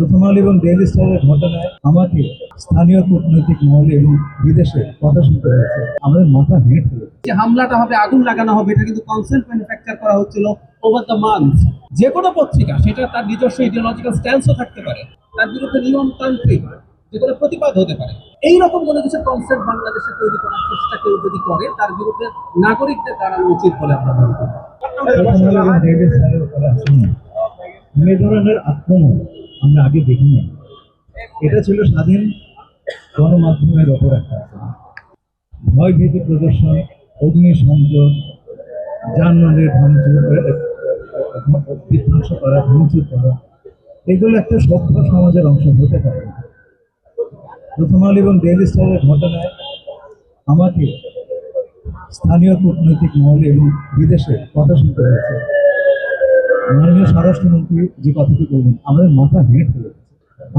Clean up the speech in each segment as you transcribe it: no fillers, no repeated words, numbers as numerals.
প্রথম আলো এবং ডেইলি স্টারের ঘটনায় আমাকে স্থানীয় কূটনৈতিক মহলে এবং বিদেশে কথা শুনতে হয়েছে। আমাদের মাথা হেঁট হয়ে যে হামলাটা হবে, আগুন লাগানো হবে, এটা কিন্তু কনসেন্ট ম্যানুফ্যাকচার করা হচ্ছিল ওভার দ্য মান্থ। যে কোনো পত্রিকা সেটা তার নিজস্ব ইডিওলজিক্যাল স্ট্যান্সও থাকতে পারে, তার বিরুদ্ধে নিয়মতান্ত্রিক যে কোনো প্রতিবাদ হতে পারে। এইরকম কোনো কিছু কনসেপ্ট বাংলাদেশে তৈরি করার চেষ্টা কেউ যদি করে, তার বিরুদ্ধে নাগরিকদের দাঁড়ানো উচিত বলে আমরা মনে করি। প্রথম আলো এবং ডেইলি স্টারের উপরে আক্রমণ, এই ধরনের আক্রমণ আমরা আগে দেখিনি। এটা ছিল স্বাধীন গণমাধ্যমের ওপর একটা আক্রমণ। ভয় ভীতি প্রদর্শন, অগ্নিসংযোগ, যানবাহনের বিধ্বংস করা, ভাঙচুর করা, এগুলো একটা সভ্য সমাজের অংশ হতে পারে না। প্রথম আলো এবং ডেইলি স্টারের ঘটনায় আমাকে স্থানীয় কূটনৈতিক মহলে এবং বিদেশে কথা শুনতে হয়েছে। মাননীয় স্বরাষ্ট্রমন্ত্রী যে কথাটি বললেন, আমাদের মাথা হেঁট হয়ে গেছে।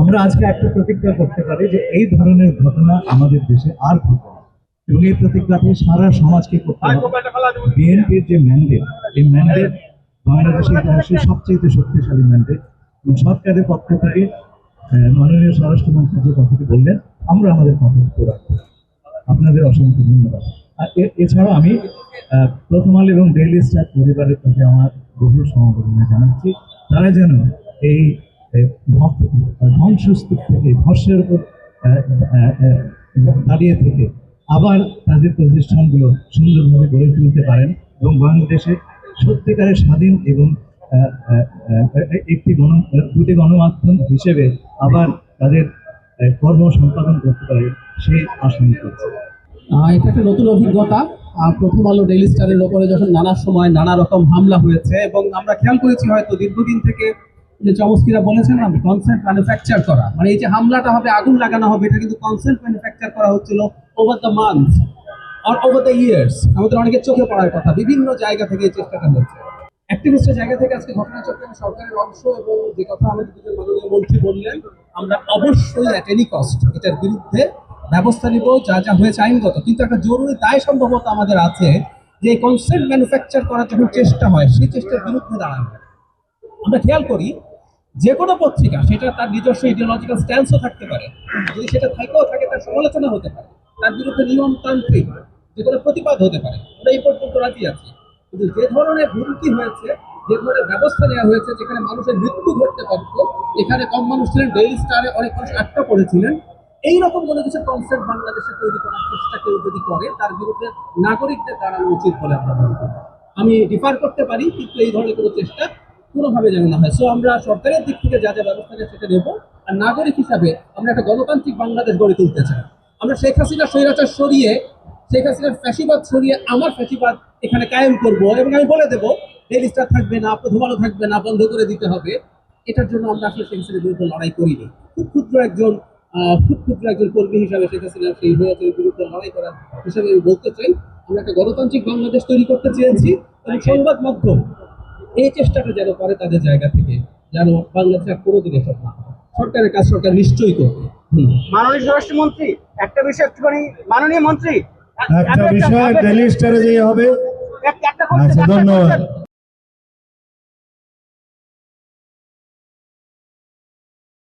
আমরা আজকে একটা প্রতিজ্ঞা করতে পারি যে এই ধরনের ঘটনা আমাদের দেশে আর ঘটবে না, এবং এই প্রতিজ্ঞাটি সারা সমাজকে করতে হবে। বিএনপির যে ম্যান্ডেট, এই ম্যান্ডেট বাংলাদেশের ইতিহাসে সবচেয়ে শক্তিশালী ম্যান্ডেট, এবং সরকারের পক্ষ থেকে মাননীয় স্বরাষ্ট্রমন্ত্রী যে কথাটি বললেন, আমরা আমাদের কথা রাখবো। আপনাদের অসংখ্য ধন্যবাদ। আর এছাড়াও আমি প্রথম আলো এবং ডেইলি স্টার পরিবারের প্রতি আমার গভীর সমবেদনা জানাচ্ছি। তারা যেন এই ধ্বংসস্তূপ থেকে, ধর্ষের উপর দাঁড়িয়ে থেকে আবার তাদের প্রতিষ্ঠানগুলো সুন্দরভাবে গড়ে তুলতে পারেন, এবং বাংলাদেশে সত্যিকারের স্বাধীন এবং একটি দুটি গণমাধ্যম হিসেবে আবার তাদের কর্ম সম্পাদন করতে পারে, সেই আশা করছে। এটা একটা নতুন অভিজ্ঞতা। প্রথম আলো ডেইলি স্টারের ওপরে যখন নানা সময় নানা রকম হামলা হয়েছে, এবং আমরা খেয়াল করেছি হয়তো দীর্ঘদিন থেকে যে চমস্কিরা বলেছেন না, কনসেন্ট ম্যানুফ্যাকচার করা, মানে এই যে হামলাটা হবে, আগুন লাগানো হবে, এটা কিন্তু কনসেন্ট ম্যানুফ্যাকচার করা হচ্ছিল ওভার দ্য মান্থ আর ওভার দ্য ইয়ার্স। আমাদের অনেকের চোখে পড়ার কথা, বিভিন্ন জায়গা থেকে এই চেষ্টাটা হয়েছে, অ্যাক্টিভিস্টের জায়গা থেকে। আজকে ঘটনাচক্রে সরকারের অংশ, এবং যে কথা আমাদের দুজন মাননীয় মন্ত্রী বললেন, আমরা অবশ্যই অ্যাট এনি কস্ট এটার বিরুদ্ধে ব্যবস্থা নিব, যা যা হয়েছে আইনগত। কিন্তু একটা জরুরি দায় সম্ভবত আমাদের আছে, যে কনসেন্ট ম্যানুফ্যাকচার করার যখন চেষ্টা হয়, সেই চেষ্টার বিরুদ্ধে দাঁড়ানো। আমরা খেয়াল করি যে কোনো পত্রিকা সেটা তার নিজস্ব ইডিওলজিক্যাল স্ট্যান্সও থাকতে পারে, যদি সেটা থাকেও থাকে, তার সমালোচনা হতে পারে, তার বিরুদ্ধে নিয়মতান্ত্রিক যে কোনো প্রতিবাদ হতে পারে। আমরা এই পর্যন্ত রাজি আছি। কিন্তু যে ধরনের ভুলটি হয়েছে, যে ধরনের ব্যবস্থা নেওয়া হয়েছে, যেখানে মানুষের মৃত্যু ঘটতে পারত, এখানে কম মানুষ ছিলেন, ডেইলি স্টারে অনেক মানুষ আটকা পড়েছিলেন, এইরকম কোনো কিছু কনসেপ্ট বাংলাদেশে তৈরি করার চেষ্টা কেউ যদি করে, তার বিরুদ্ধে নাগরিকদের দাঁড়ানো উচিত বলে আমরা মনে করি। আমি ডিফার করতে পারি, কিন্তু এই ধরনের কোনো চেষ্টা কোনোভাবে যেন না হয়। সো আমরা সরকারের দিক থেকে যা যা ব্যবস্থা নেয় সেটা নেব, আর নাগরিক হিসাবে আমরা একটা গণতান্ত্রিক বাংলাদেশ গড়ে তুলতে চাই। আমরা শেখ হাসিনার স্বৈরাচার সরিয়ে, শেখ হাসিনার ফ্যাসিবাদ সরিয়ে আমার ফ্যাসিবাদ এখানে কায়েম করব, এবং আমি বলে দেবো ডেইলি স্টার থাকবে না, প্রথম আলো থাকবে না, বন্ধ করে দিতে হবে। এটার জন্য আমরা আসলে শেখ হাসিনার বিরুদ্ধে লড়াই করিনি। খুব ক্ষুদ্র একজন কর্মী হিসাবে শেখ হাসিনার সেই স্বৈরাচারের বিরুদ্ধে লড়াই করার হিসাবে আমি বলতে চাই, আমরা একটা গণতান্ত্রিক বাংলাদেশ তৈরি করতে চেয়েছি, এবং সংবাদ মাধ্যম এই চেষ্টাটা যেন করে তাদের জায়গা থেকে, যেন বাংলাদেশের কোনোদিন এসব না হয়। সরকারের কাজ সরকার নিশ্চয়ই করবে। মাননীয় স্বরাষ্ট্রমন্ত্রী, একটা বিষয় একটুখানি, মাননীয় মন্ত্রী, একটা বিষয় ডেইলি স্টারে যে হবে। একটা ধন্যবাদ।